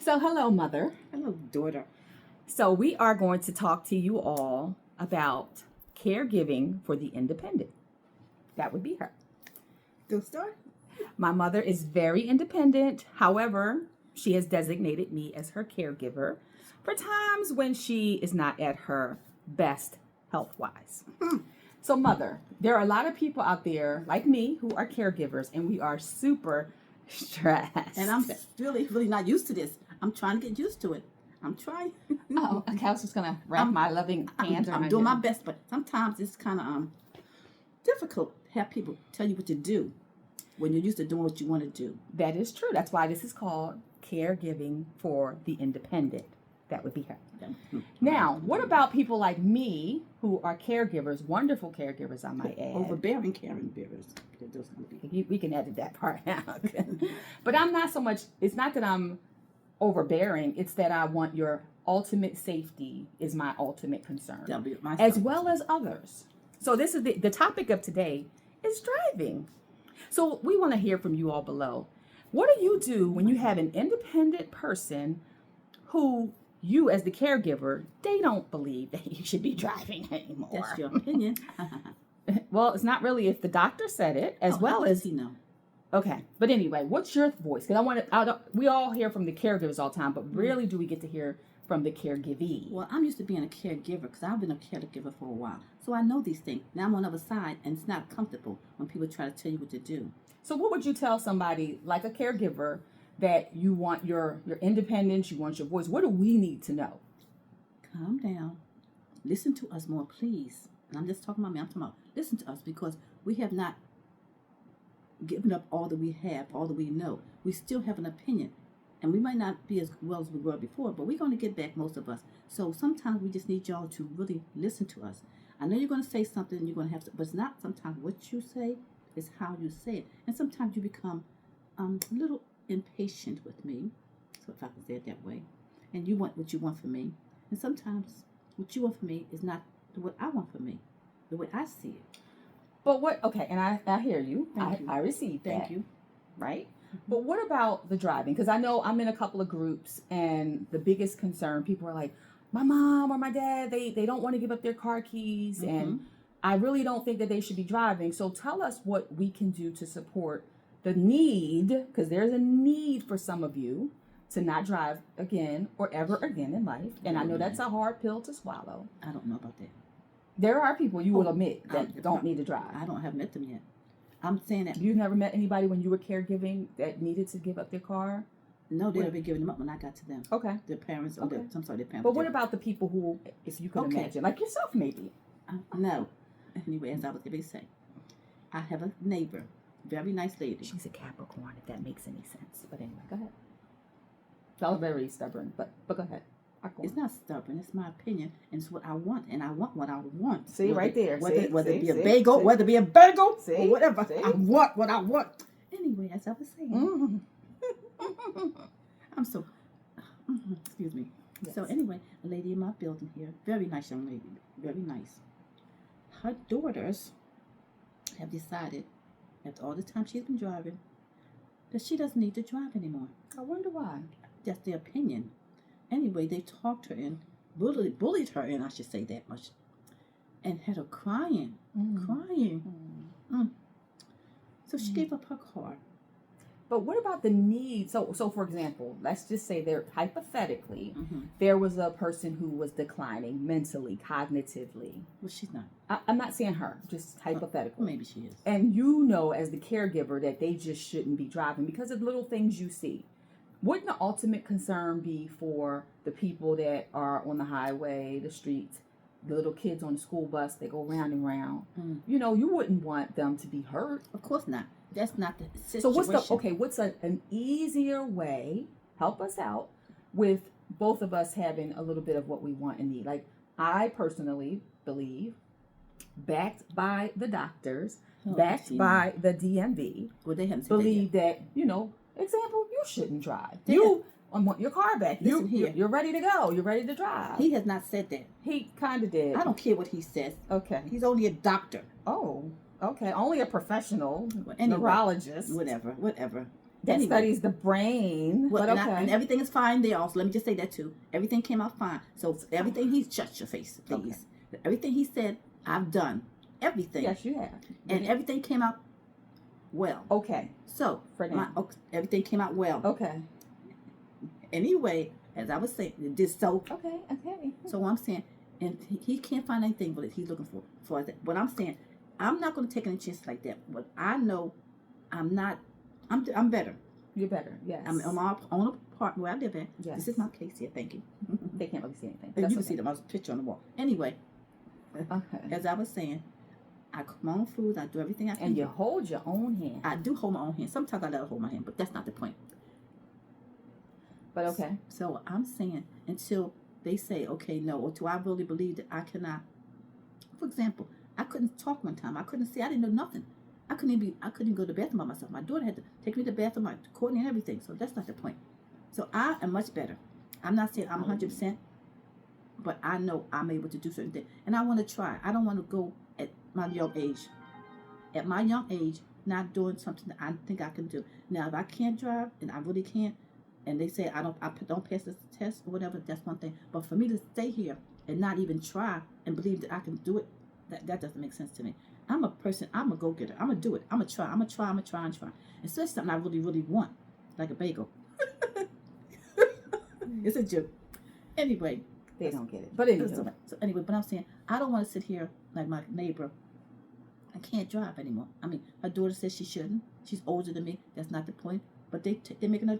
So, hello, Mother. Hello, daughter. So, we are going to talk to you all about caregiving for the independent. That would be her. Go start. My mother is very independent. However, she has designated me as her caregiver for times when she is not at her best health wise. So, Mother, there are a lot of people out there like me who are caregivers, and we are super stressed. And I'm really not used to this. I'm trying to get used to it. I'm trying. Oh, okay. I was just gonna wrap my loving hands around I'm doing you. my best, but sometimes it's kind of difficult to have people tell you what to do when you're used to doing what you want to do. That is true. That's why this is called caregiving for the independent. That would be her. Now, what about people like me who are caregivers, wonderful caregivers, I might add. Overbearing caregivers. We can edit that part out. But I'm not so much, it's not that I'm overbearing, it's that I want your ultimate safety is my ultimate concern. That'll be my as well as others. So this is the topic of today is driving. So we want to hear from you all below. What do you do when you have an independent person who you as the caregiver, they don't believe that you should be driving anymore? That's your opinion. Well, it's not really if the doctor said it, as well as you know. Okay, but anyway, what's your voice? Because we all hear from the caregivers all the time, but rarely do we get to hear from the caregivee. Well, I'm used to being a caregiver because I've been a caregiver for a while. So I know these things. Now I'm on the other side, and it's not comfortable when people try to tell you what to do. So what would you tell somebody like a caregiver that you want your independence, you want your voice? What do we need to know? Calm down. Listen to us more, please. And I'm just talking about me. I'm talking about listen to us because we have not given up all that we have, all that we know. We still have an opinion. And we might not be as well as we were before, but we're going to get back, most of us. So sometimes we just need y'all to really listen to us. I know you're going to say something and you're going to have to, but it's not sometimes what you say, it's how you say it. And sometimes you become a little impatient with me, so if I can say it that way. And you want what you want from me. And sometimes what you want from me is not what I want from me, the way I see it. But what, okay, and I hear you. Thank you. I received that. Thank you. Right? But what about the driving? Because I know I'm in a couple of groups, and the biggest concern, people are like, my mom or my dad, they don't want to give up their car keys, and I really don't think that they should be driving. So tell us what we can do to support the need, because there's a need for some of you to not drive again or ever again in life. And I know that's a hard pill to swallow. I don't know about that. There are people you will admit that don't need to drive. I don't have met them yet. I'm saying that. You've never met anybody when you were caregiving that needed to give up their car? No, they'll be giving them up when I got to them. Okay. Their parents, or Okay. I'm sorry, their parents. But what about the people who, if you can imagine, like yourself maybe? No. Anyway, as I was going to say, I have a neighbor, very nice lady. She's a Capricorn, if that makes any sense. But anyway, go ahead. Y'all are very stubborn, but go ahead. It's not stubborn. It's my opinion, and it's what I want, and I want what I want. See, whether, right there. Whether it be a bagel, see, or whatever. See? I want what I want. Anyway, as I was saying, I'm so. Excuse me. Yes. So anyway, a lady in my building here, very nice young lady, very nice. Her daughters have decided, after all the time she's been driving, that she doesn't need to drive anymore. I wonder why. That's their opinion. Anyway, they talked her in, bullied her in, I should say that much, and had her crying. So she gave up her car. But what about the need? So for example, let's just say there, hypothetically, there was a person who was declining mentally, cognitively. Well, she's not. I'm not saying her, just hypothetically. Maybe she is. And you know as the caregiver that they just shouldn't be driving because of little things you see. Wouldn't the ultimate concern be for the people that are on the highway, the streets, the little kids on the school bus, they go round and round? You know, you wouldn't want them to be hurt. Of course not. That's not the situation. So what's an easier way, help us out, with both of us having a little bit of what we want and need? Like, I personally believe, backed by the doctors, backed by the DMV, well, they haven't believe that, you know, example, you shouldn't drive. You want your car back. You're ready to go. You're ready to drive. He has not said that. He kind of did. I don't care what he says. Okay. He's only a doctor. Oh, okay. Only a professional Anyway, neurologist. Whatever. that Anyway. studies the brain. Well, but and everything is fine there also. Let me just say that too. Everything came out fine. So everything shut your face, please. Okay. Everything he said, I've done. Everything. Yes, you have. And everything came out well. Okay. So for now. Everything came out well. Okay. Anyway, as I was saying, it did so. Okay. So I'm saying, and he can't find anything what he's looking for that. But I'm saying, I'm not going to take any chances like that. But I know I'm not. I'm better. You're better, yes. I'm on my own apartment where I live in. Yes. This is my place here. Thank you. They can't really see anything. You can see them. I was a picture on the wall. Anyway, as I was saying, I cook my own food. I do everything I can. And you hold your own hand. I do hold my own hand. Sometimes I let her hold my hand, but that's not the point. But okay. So I'm saying until they say, okay, no, or do I really believe that I cannot? For example, I couldn't talk one time. I couldn't see. I didn't know nothing. I couldn't even go to the bathroom by myself. My daughter had to take me to the bathroom, Courtney and everything. So that's not the point. So I am much better. I'm not saying I'm 100%, but I know I'm able to do certain things. And I want to try. I don't want to go at my young age. At my young age, not doing something that I think I can do. Now, if I can't drive, and I really can't, and they say I don't pass this test or whatever, that's one thing. But for me to stay here and not even try and believe that I can do it, that doesn't make sense to me. I'm a person, I'm a go-getter. I'm going to do it. I'm going to try. And try. It's just something I really, really want, like a bagel. It's a joke. Anyway. They don't get it. But anyway. So anyway, but I'm saying, I don't want to sit here like my neighbor. I can't drive anymore. I mean, her daughter says she shouldn't. She's older than me. That's not the point. But they're making her